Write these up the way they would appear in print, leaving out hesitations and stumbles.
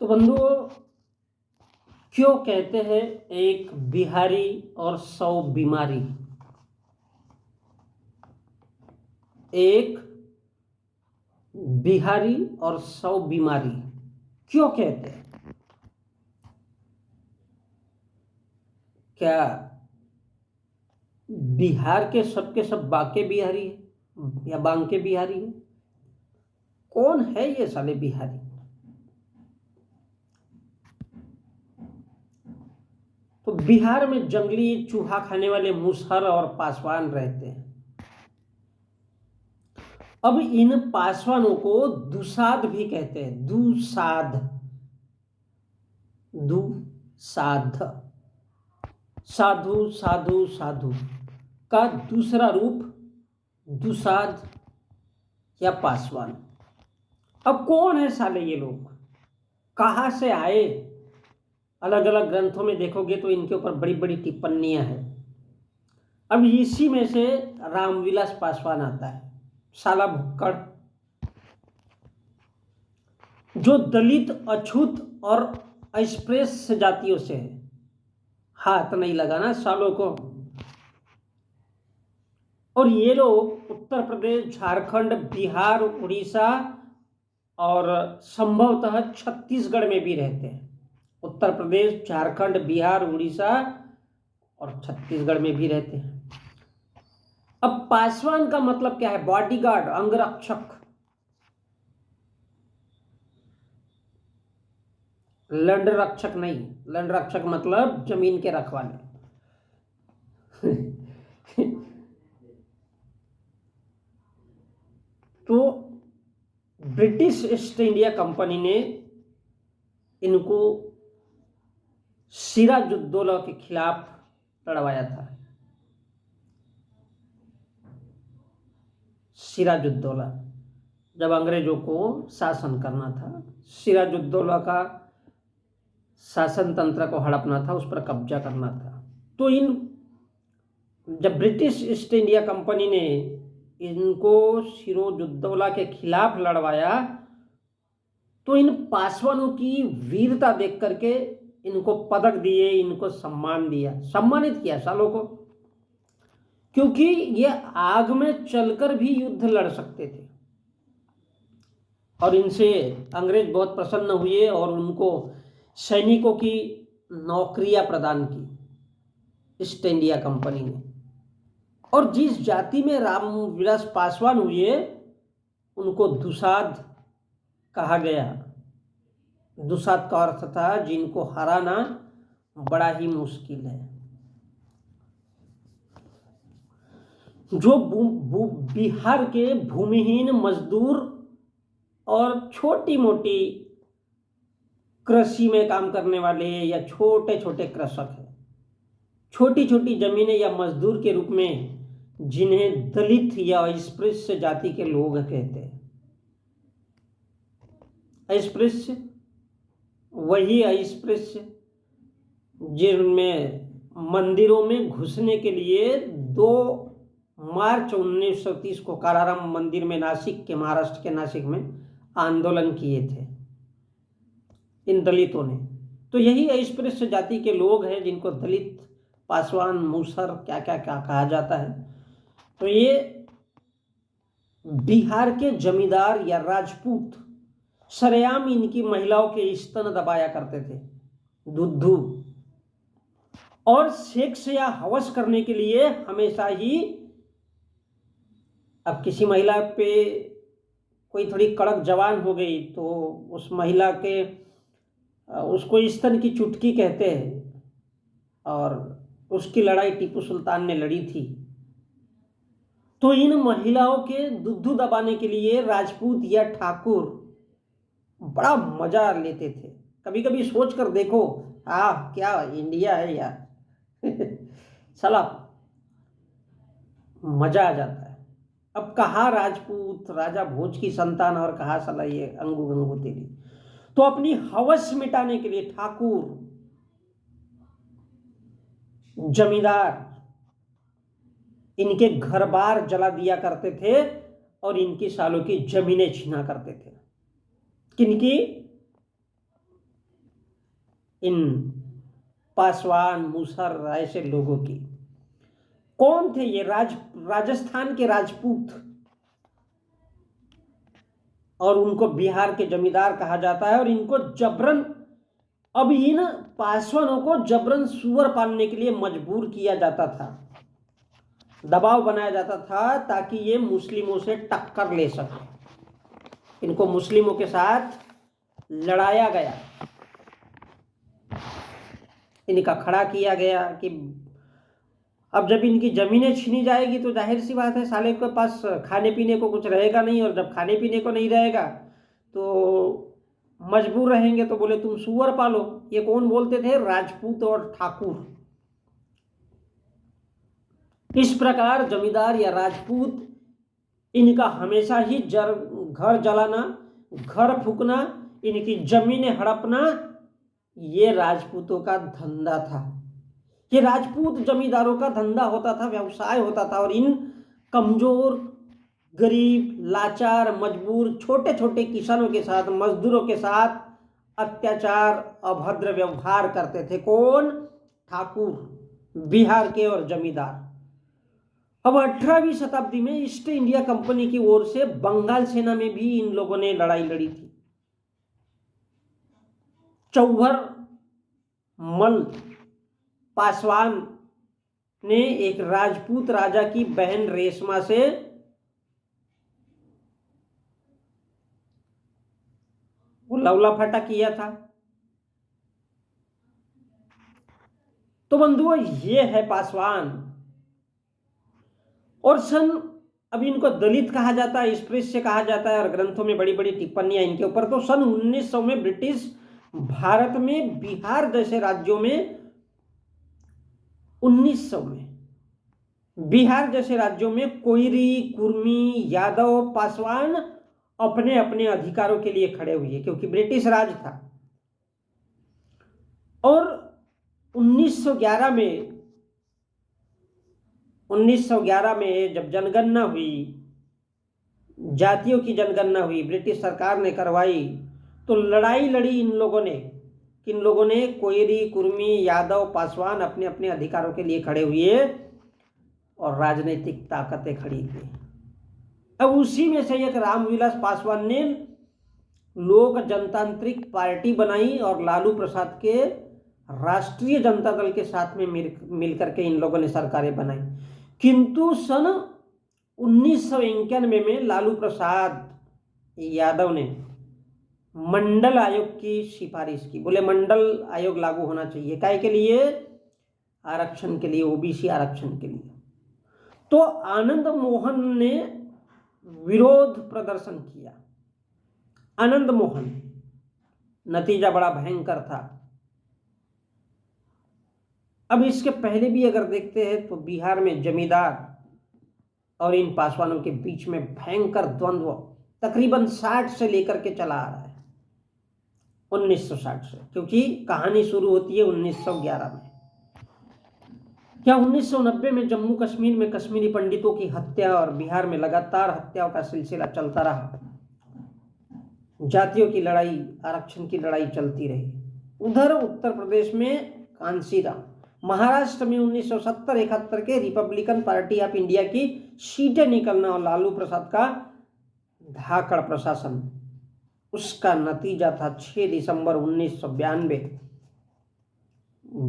तो बंधुओं, क्यों कहते हैं एक बिहारी और 100 बीमारी? एक बिहारी और 100 बीमारी क्यों कहते हैं? क्या बिहार के सब बाके बिहारी है या बांके बिहारी है? कौन है ये साले बिहारी? तो बिहार में जंगली चूहा खाने वाले मुसहर और पासवान रहते हैं। अब इन पासवानों को दुसाध भी कहते हैं। दुसाध, दुसाध, साधु साधु साधु का दूसरा रूप दुसाध या पासवान। अब कौन है साले ये लोग? कहां से आए? अलग अलग ग्रंथों में देखोगे तो इनके ऊपर बड़ी बड़ी टिप्पणियां हैं। अब इसी में से रामविलास पासवान आता है, साला भुक्कड़, जो दलित, अछूत और अस्पृश्य जातियों से है। हाथ नहीं लगाना सालों को। और ये लोग उत्तर प्रदेश, झारखंड, बिहार, उड़ीसा और संभवतः छत्तीसगढ़ में भी रहते हैं। उत्तर प्रदेश, झारखंड, बिहार, उड़ीसा और छत्तीसगढ़ में भी रहते हैं। अब पासवान का मतलब क्या है? बॉडीगार्ड, अंगरक्षक। लंड रक्षक नहीं, लंड रक्षक मतलब जमीन के रखवाले। तो ब्रिटिश ईस्ट इंडिया कंपनी ने इनको सिराजुद्दौला के खिलाफ लड़वाया था। सिराजुद्दौला, जब अंग्रेजों को शासन करना था, सिराजुद्दौला का शासन तंत्र को हड़पना था, उस पर कब्जा करना था। तो जब ब्रिटिश ईस्ट इंडिया कंपनी ने इनको सिराजुद्दौला के खिलाफ लड़वाया, तो इन पासवानों की वीरता देख करके इनको पदक दिए, इनको सम्मान दिया, सम्मानित किया सालों को, क्योंकि ये आग में चलकर भी युद्ध लड़ सकते थे। और इनसे अंग्रेज बहुत प्रसन्न हुए और उनको सैनिकों की नौकरियां प्रदान की ईस्ट इंडिया कंपनी ने। और जिस जाति में रामविलास पासवान हुए उनको दुसाध कहा गया। दुसाध का अर्थ था जिनको हराना बड़ा ही मुश्किल है। जो बिहार के भूमिहीन मजदूर और छोटी मोटी कृषि में काम करने वाले या छोटे छोटे कृषक हैं, छोटी छोटी जमीनें या मजदूर के रूप में, जिन्हें दलित या अस्पृश्य जाति के लोग कहते हैं। अस्पृश्य वही अस्पृश्य जिनमें मंदिरों में घुसने के लिए 2 मार्च 1930 को कालाराम मंदिर में नासिक के, महाराष्ट्र के नासिक में आंदोलन किए थे इन दलितों ने। तो यही अस्पृश्य जाति के लोग हैं जिनको दलित, पासवान, मूसर क्या क्या क्या कहा जाता है। तो ये बिहार के जमींदार या राजपूत सरेआम इनकी महिलाओं के स्तन दबाया करते थे, दुद्धू, और सेक्स या हवस करने के लिए हमेशा ही, अब किसी महिला पे कोई थोड़ी कड़क जवान हो गई तो उस महिला के, उसको स्तन की चुटकी कहते हैं, और उसकी लड़ाई टीपू सुल्तान ने लड़ी थी। तो इन महिलाओं के दुद्धू दबाने के लिए राजपूत या ठाकुर बड़ा मजा लेते थे। कभी कभी सोच कर देखो, क्या इंडिया है यार। साला मजा आ जाता है। अब कहाँ राजपूत, राजा भोज की संतान, और कहाँ साला ये अंगू गंगू तेली। तो अपनी हवस मिटाने के लिए ठाकुर, जमींदार इनके घर बार जला दिया करते थे और इनकी सालों की जमीनें छीना करते थे। किनकी? इन पासवान, मूसर ऐसे लोगों की। कौन थे ये? राजस्थान के राजपूत, और उनको बिहार के जमींदार कहा जाता है। और इनको जबरन, अब इन पासवानों को जबरन सुअर पालने के लिए मजबूर किया जाता था, दबाव बनाया जाता था ताकि ये मुस्लिमों से टक्कर ले सके। इनको मुस्लिमों के साथ लड़ाया गया, इनका खड़ा किया गया कि अब जब इनकी जमीनें छीनी जाएगी तो जाहिर सी बात है साले के पास खाने पीने को कुछ रहेगा नहीं, और जब खाने पीने को नहीं रहेगा तो मजबूर रहेंगे। तो बोले तुम सुअर पालो। ये कौन बोलते थे? राजपूत और ठाकुर। इस प्रकार जमींदार या राजपूत, इनका हमेशा ही घर जलाना, घर फूकना, इनकी जमीनें हड़पना, ये राजपूतों का धंधा था। ये राजपूत जमींदारों का धंधा होता था, व्यवसाय होता था। और इन कमजोर, गरीब, लाचार, मजबूर, छोटे छोटे किसानों के साथ, मजदूरों के साथ अत्याचार, अभद्र व्यवहार करते थे। कौन? ठाकुर, बिहार के और जमींदार। अब 18वीं शताब्दी में ईस्ट इंडिया कंपनी की ओर से बंगाल सेना में भी इन लोगों ने लड़ाई लड़ी थी। चौहर मल पासवान ने एक राजपूत राजा की बहन रेशमा से वो लवलाफाटा किया था। तो बंधुओं, ये है पासवान। और अब इनको दलित कहा जाता है, स्पृश्य कहा जाता है, और ग्रंथों में बड़ी बड़ी टिप्पणियां इनके ऊपर। तो सन 1900 में ब्रिटिश भारत में बिहार जैसे राज्यों में, 1900 में बिहार जैसे राज्यों में कोयरी, कुर्मी, यादव, पासवान अपने अपने अधिकारों के लिए खड़े हुए, क्योंकि ब्रिटिश राज था। और 1911 में जब जनगणना हुई, जातियों की जनगणना हुई, ब्रिटिश सरकार ने करवाई, तो लड़ाई लड़ी इन लोगों ने। किन लोगों ने? कोयरी, कुर्मी, यादव, पासवान अपने अपने अधिकारों के लिए खड़े हुए और राजनीतिक ताकतें खड़ी की। अब उसी में से एक रामविलास पासवान ने लोक जनतांत्रिक पार्टी बनाई और लालू प्रसाद के राष्ट्रीय जनता दल के साथ में मिलकर के इन लोगों ने सरकारें बनाई। किंतु सन 1991 में लालू प्रसाद यादव ने मंडल आयोग की सिफारिश की। बोले मंडल आयोग लागू होना चाहिए। काय के लिए? आरक्षण के लिए, ओबीसी आरक्षण के लिए। तो आनंद मोहन ने विरोध प्रदर्शन किया। आनंद मोहन, नतीजा बड़ा भयंकर था। अब इसके पहले भी अगर देखते हैं तो बिहार में जमींदार और इन पासवानों के बीच में भयंकर द्वंद्व तकरीबन 60 से लेकर के चला आ रहा है, 1960 से, क्योंकि कहानी शुरू होती है 1911 में। क्या 1990 में जम्मू कश्मीर में कश्मीरी पंडितों की हत्या और बिहार में लगातार हत्याओं का सिलसिला चलता रहा। जातियों की लड़ाई, आरक्षण की लड़ाई चलती रही। उधर उत्तर प्रदेश में कांसीराम, महाराष्ट्र में 1970-71 के रिपब्लिकन पार्टी ऑफ इंडिया की सीटें निकलना और लालू प्रसाद का धाकड़ प्रशासन, उसका नतीजा था 6 दिसंबर 1992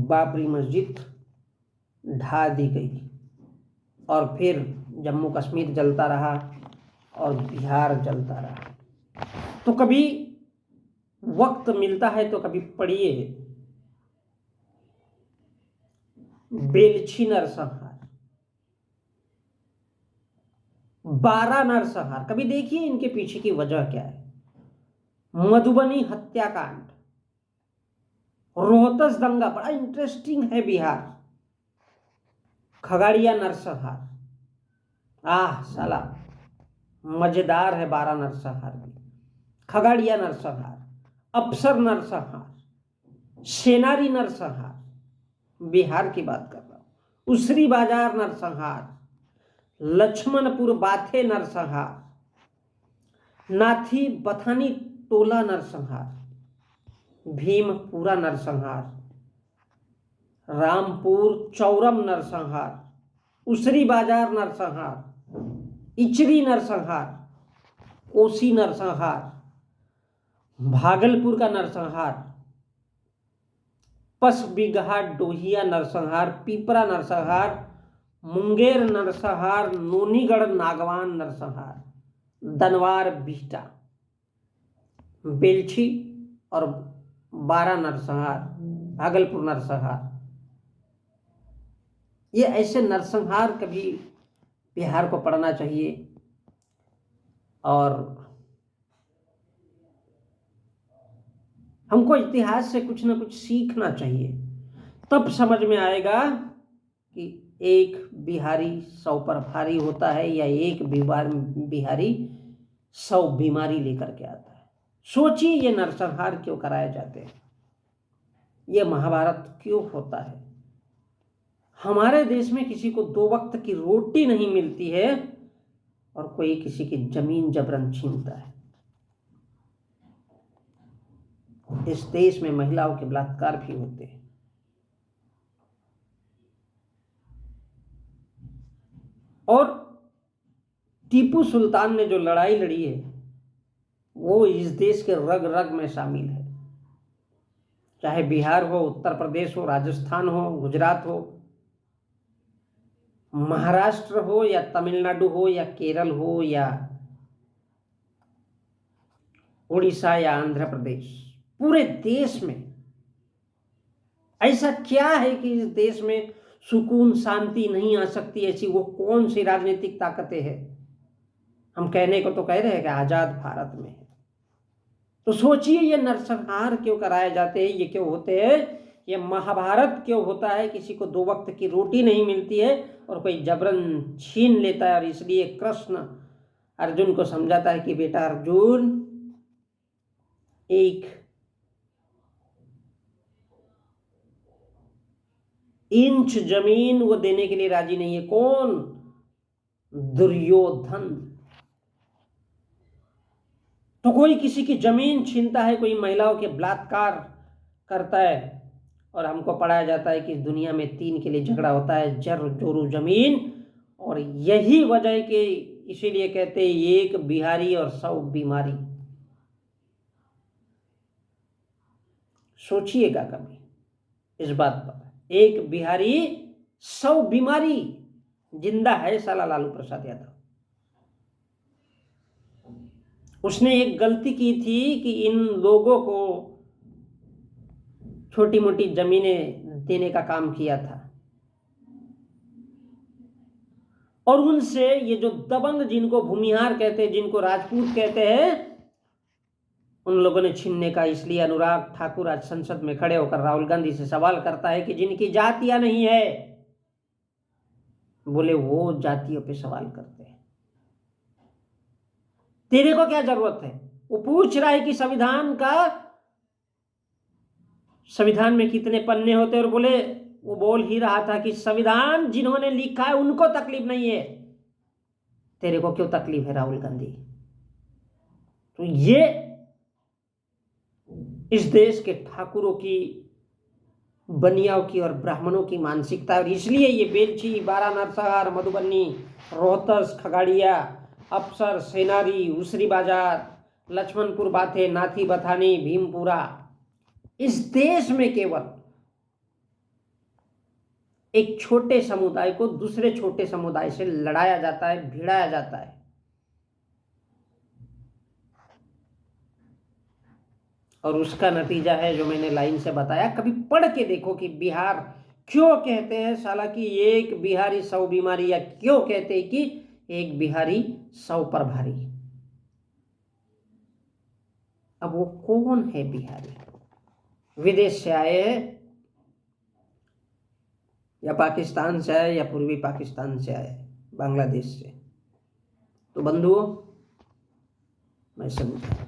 बाबरी मस्जिद ढा दी गई। और फिर जम्मू कश्मीर जलता रहा और बिहार जलता रहा। तो कभी वक्त मिलता है तो कभी पढ़िए बेलछी नरसंहार, 12 नरसंहार, कभी देखिए इनके पीछे की वजह क्या है। मधुबनी हत्याकांड, रोहतस दंगा, बड़ा इंटरेस्टिंग है बिहार। खगड़िया नरसंहार, साला मजेदार है 12 नरसंहार भी। खगड़िया नरसंहार, अफसर नरसंहार, सेनारी नरसंहार, बिहार की बात कर रहा हूं। उसरी बाजार नरसंहार, लक्ष्मणपुर बाथे नरसंहार, नाथी बथानी टोला नरसंहार, भीमपुरा नरसंहार, रामपुर चौरम नरसंहार, उसरी बाजार नरसंहार, इचरी नरसंहार, कोसी नरसंहार, भागलपुर का नरसंहार, पसबिगहा डोहिया नरसंहार, पिपरा नरसंहार, मुंगेर नरसंहार, नोनीगढ़ नागवान नरसंहार, दनवार बिहटा, बेलछी और बारा नरसंहार, भागलपुर नरसंहार। ये ऐसे नरसंहार कभी बिहार को पढ़ना चाहिए और हमको इतिहास से कुछ ना कुछ सीखना चाहिए। तब समझ में आएगा कि एक बिहारी 100 पर भारी होता है या एक बिहारी 100 बीमारी लेकर के आता है। सोचिए ये नरसंहार क्यों कराए जाते हैं, ये महाभारत क्यों होता है। हमारे देश में किसी को 2 वक्त की रोटी नहीं मिलती है और कोई किसी की जमीन जबरन छीनता है। इस देश में महिलाओं के बलात्कार भी होते हैं। और टीपू सुल्तान ने जो लड़ाई लड़ी है वो इस देश के रग रग में शामिल है। चाहे बिहार हो, उत्तर प्रदेश हो, राजस्थान हो, गुजरात हो, महाराष्ट्र हो या तमिलनाडु हो या केरल हो या उड़ीसा या आंध्र प्रदेश, पूरे देश में ऐसा क्या है कि इस देश में सुकून शांति नहीं आ सकती? ऐसी वो कौन सी राजनीतिक ताकतें हैं? हम कहने को तो कह रहे हैं कि आजाद भारत में है। तो सोचिए ये नरसंहार क्यों कराए जाते हैं, ये क्यों होते हैं, ये महाभारत क्यों होता है? किसी को 2 वक्त की रोटी नहीं मिलती है और कोई जबरन छीन लेता है। और इसलिए कृष्ण अर्जुन को समझाता है कि बेटा अर्जुन, एक इंच जमीन वो देने के लिए राजी नहीं है। कौन? दुर्योधन। तो कोई किसी की जमीन छीनता है, कोई महिलाओं के बलात्कार करता है और हमको पढ़ाया जाता है कि इस दुनिया में 3 के लिए झगड़ा होता है, जर जोरू जमीन। और यही वजह के इसीलिए कहते हैं एक बिहारी और 100 बीमारी। सोचिएगा कभी इस बात पर, एक बिहारी 100 बीमारी। जिंदा है साला लालू प्रसाद यादव। उसने एक गलती की थी कि इन लोगों को छोटी मोटी जमीनें देने का काम किया था और उनसे ये जो दबंग, जिनको भूमिहार कहते हैं, जिनको राजपूत कहते हैं, उन लोगों ने छीनने का। इसलिए अनुराग ठाकुर आज संसद में खड़े होकर राहुल गांधी से सवाल करता है कि जिनकी जातियां नहीं है, बोले वो जातियों पे सवाल करते हैं, तेरे को क्या जरूरत है? वो पूछ रहा है कि संविधान में कितने पन्ने होते हैं, और वो बोल ही रहा था कि संविधान जिन्होंने लिखा है उनको तकलीफ नहीं है, तेरे को क्यों तकलीफ है राहुल गांधी? तो ये इस देश के ठाकुरों की, बनियाओं की और ब्राह्मणों की मानसिकता है। और इसलिए ये बेलछी, बारा नरसंहार, मधुबनी, रोहतस, खगड़िया, अफसर, सेनारी, उसरी बाजार, लक्ष्मणपुर बाथे, नाथी बथानी, भीमपुरा, इस देश में केवल एक छोटे समुदाय को दूसरे छोटे समुदाय से लड़ाया जाता है, भिड़ाया जाता है। और उसका नतीजा है जो मैंने लाइन से बताया। कभी पढ़ के देखो कि बिहार क्यों कहते हैं साला कि एक बिहारी 100 बीमारी, या क्यों कहते हैं कि एक बिहारी 100 पर भारी। अब वो कौन है बिहारी? विदेश से आए हैं या पाकिस्तान से आए या पूर्वी पाकिस्तान से आए, बांग्लादेश से? तो बंधुओं, मैं समझा